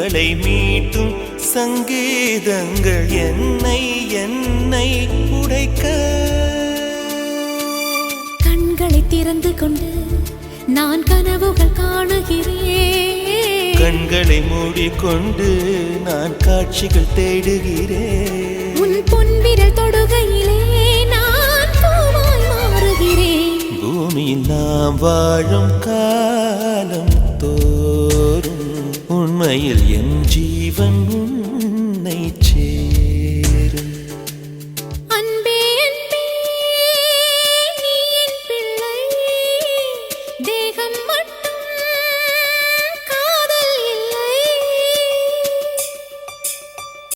நினைவுகளை மீட்டும் சங்கீதங்கள் என்னை என்னை உடைக்க. கண்களை திறந்து கொண்டு நான் கனவுகள் காணுகிறேன். கண்களை மூடிக்கொண்டு நான் காட்சிகள் தேடுகிறேன். உன் பொன்விரல் தொடுகையிலே நான் பூவாய் மாறுகிறேன். பூமியில் நாம் வாழும் காலம் தோறும் உண்மையில்